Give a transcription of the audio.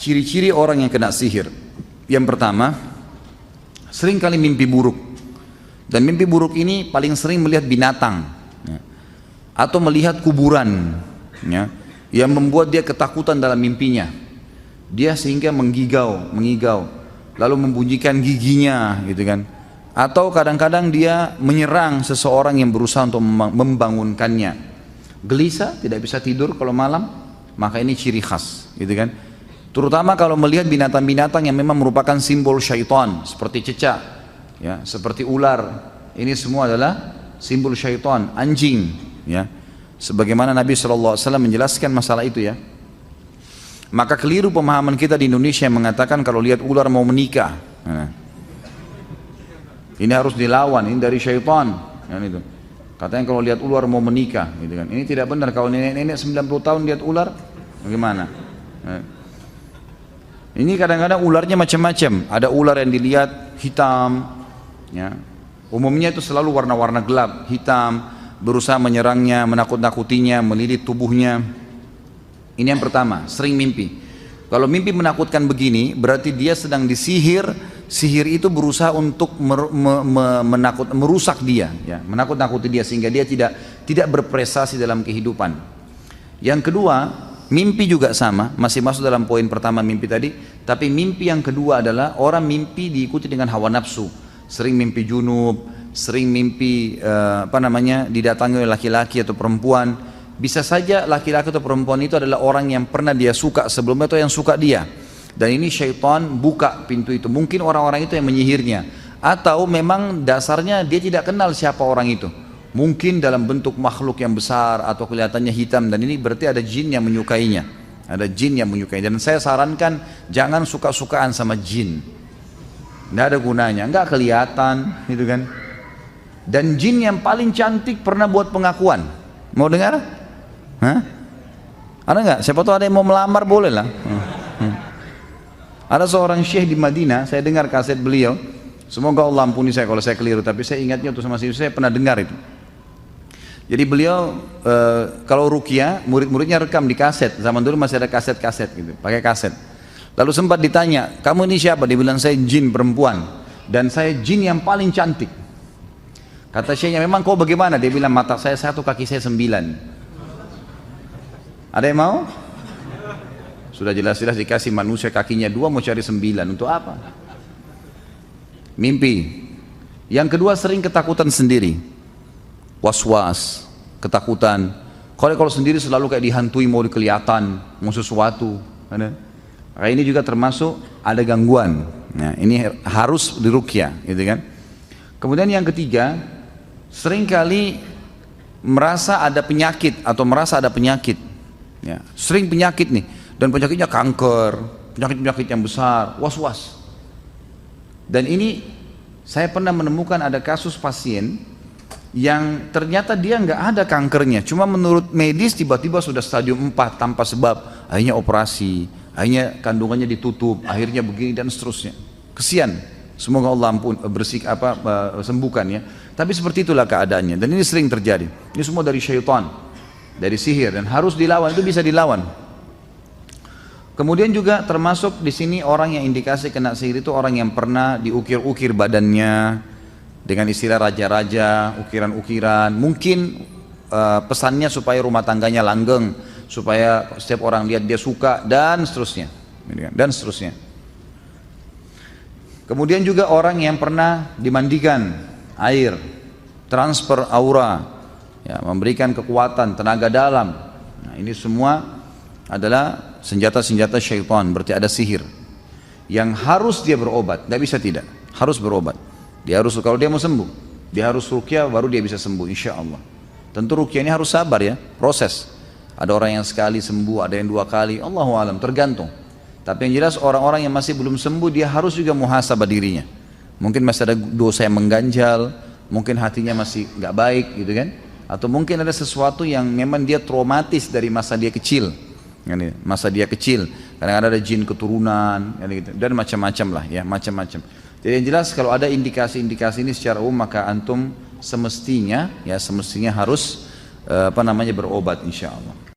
ciri-ciri orang yang kena sihir. Yang pertama, sering kali mimpi buruk. Dan mimpi buruk ini paling sering melihat binatang, ya, atau melihat kuburan, ya, yang membuat dia ketakutan dalam mimpinya. Dia sehingga mengigau, lalu membunyikan giginya, gitu kan. Atau kadang-kadang dia menyerang seseorang yang berusaha untuk membangunkannya. Gelisah, tidak bisa tidur kalau malam, maka ini ciri khas, gitu kan. Terutama kalau melihat binatang-binatang yang memang merupakan simbol syaitan, seperti cecak, ya, seperti ular. Ini semua adalah simbol syaitan, anjing, ya. Sebagaimana Nabi SAW menjelaskan masalah itu, ya. Maka keliru pemahaman kita di Indonesia yang mengatakan kalau lihat ular mau menikah, nah, ini harus dilawan, ini dari syaitan, kan itu. Katanya kalau lihat ular mau menikah, gitu kan. Ini tidak benar. Kalau nenek-nenek 90 tahun lihat ular, bagaimana? Nah. Ini kadang-kadang ularnya macam-macam. Ada ular yang dilihat hitam, ya. Umumnya itu selalu warna-warna gelap, hitam, berusaha menyerangnya, menakut-nakutinya, melilit tubuhnya. Ini yang pertama, sering mimpi. Kalau mimpi menakutkan begini, berarti dia sedang disihir. Sihir itu berusaha untuk merusak dia, ya, menakut-nakuti dia sehingga dia tidak berprestasi dalam kehidupan. Yang kedua, mimpi juga sama, masih masuk dalam poin pertama mimpi tadi, tapi mimpi yang kedua adalah orang mimpi diikuti dengan hawa nafsu. Sering mimpi junub, sering mimpi didatangi oleh laki-laki atau perempuan. Bisa saja laki-laki atau perempuan itu adalah orang yang pernah dia suka sebelumnya atau yang suka dia. Dan ini syaitan buka pintu itu. Mungkin orang-orang itu yang menyihirnya, atau memang dasarnya dia tidak kenal siapa orang itu. Mungkin dalam bentuk makhluk yang besar atau kelihatannya hitam, dan ini berarti ada jin yang menyukainya. Ada jin yang menyukainya. Dan saya sarankan jangan suka-sukaan sama jin. Tidak ada gunanya, nggak kelihatan, gitu kan. Dan jin yang paling cantik pernah buat pengakuan. Mau dengar? Hah? Ada nggak? Siapa tahu ada yang mau melamar, boleh lah. Ada seorang syekh di Madinah, saya dengar kaset beliau. Semoga Allah ampuni saya kalau saya keliru, tapi saya ingatnya waktu sama saya pernah dengar itu. Jadi beliau kalau ruqyah, murid-muridnya rekam di kaset. Zaman dulu masih ada kaset-kaset gitu, pakai kaset. Lalu sempat ditanya, kamu ini siapa? Dia bilang, saya jin perempuan, dan saya jin yang paling cantik. Kata syekhnya, memang kau bagaimana? Dia bilang, mata saya 1, kaki saya 9. Ada yang mau? Sudah jelas-jelas dikasih manusia kakinya 2, mau cari 9, untuk apa? Mimpi. Yang kedua, sering ketakutan sendiri, was-was, ketakutan. Kalau sendiri selalu kayak dihantui, mau kelihatan, mau sesuatu. Nah, ini juga termasuk ada gangguan. Nah, ini harus diruqyah, gitu kan? Kemudian yang ketiga, seringkali merasa ada penyakit atau merasa ada penyakit. Ya, sering penyakit nih, dan penyakitnya kanker, penyakit-penyakit yang besar, was-was. Dan ini saya pernah menemukan ada kasus pasien yang ternyata dia nggak ada kankernya, cuma menurut medis tiba-tiba sudah stadium 4 tanpa sebab, akhirnya operasi, akhirnya kandungannya ditutup, akhirnya begini dan seterusnya. Kesian, semoga Allah sembuhkan, ya. Tapi seperti itulah keadaannya, dan ini sering terjadi. Ini semua dari syaitan, dari sihir, dan harus dilawan. Itu bisa dilawan. Kemudian juga termasuk di sini orang yang indikasi kena sihir itu orang yang pernah diukir-ukir badannya dengan istilah raja-raja, ukiran-ukiran. Mungkin pesannya supaya rumah tangganya langgeng, supaya setiap orang lihat dia suka, dan seterusnya, dan seterusnya. Kemudian juga orang yang pernah dimandikan air, transfer aura, ya, memberikan kekuatan, tenaga dalam. Nah, ini semua adalah senjata-senjata syaitan, berarti ada sihir yang harus dia berobat, tidak bisa tidak, harus berobat. Dia harus, kalau dia mau sembuh, dia harus ruqyah, baru dia bisa sembuh, insya Allah. Tentu ruqyah ini harus sabar, ya, proses. Ada orang yang sekali sembuh, ada yang 2 kali, Allahu alam, tergantung. Tapi yang jelas orang-orang yang masih belum sembuh, dia harus juga muhasabah dirinya. Mungkin masih ada dosa yang mengganjal, mungkin hatinya masih nggak baik, gitu kan? Atau mungkin ada sesuatu yang memang dia traumatis dari masa dia kecil, masa dia kecil. Kadang-kadang ada jin keturunan, dan macam-macam lah, ya, macam-macam. Jadi yang jelas kalau ada indikasi-indikasi ini secara umum, maka antum semestinya harus berobat, insya Allah.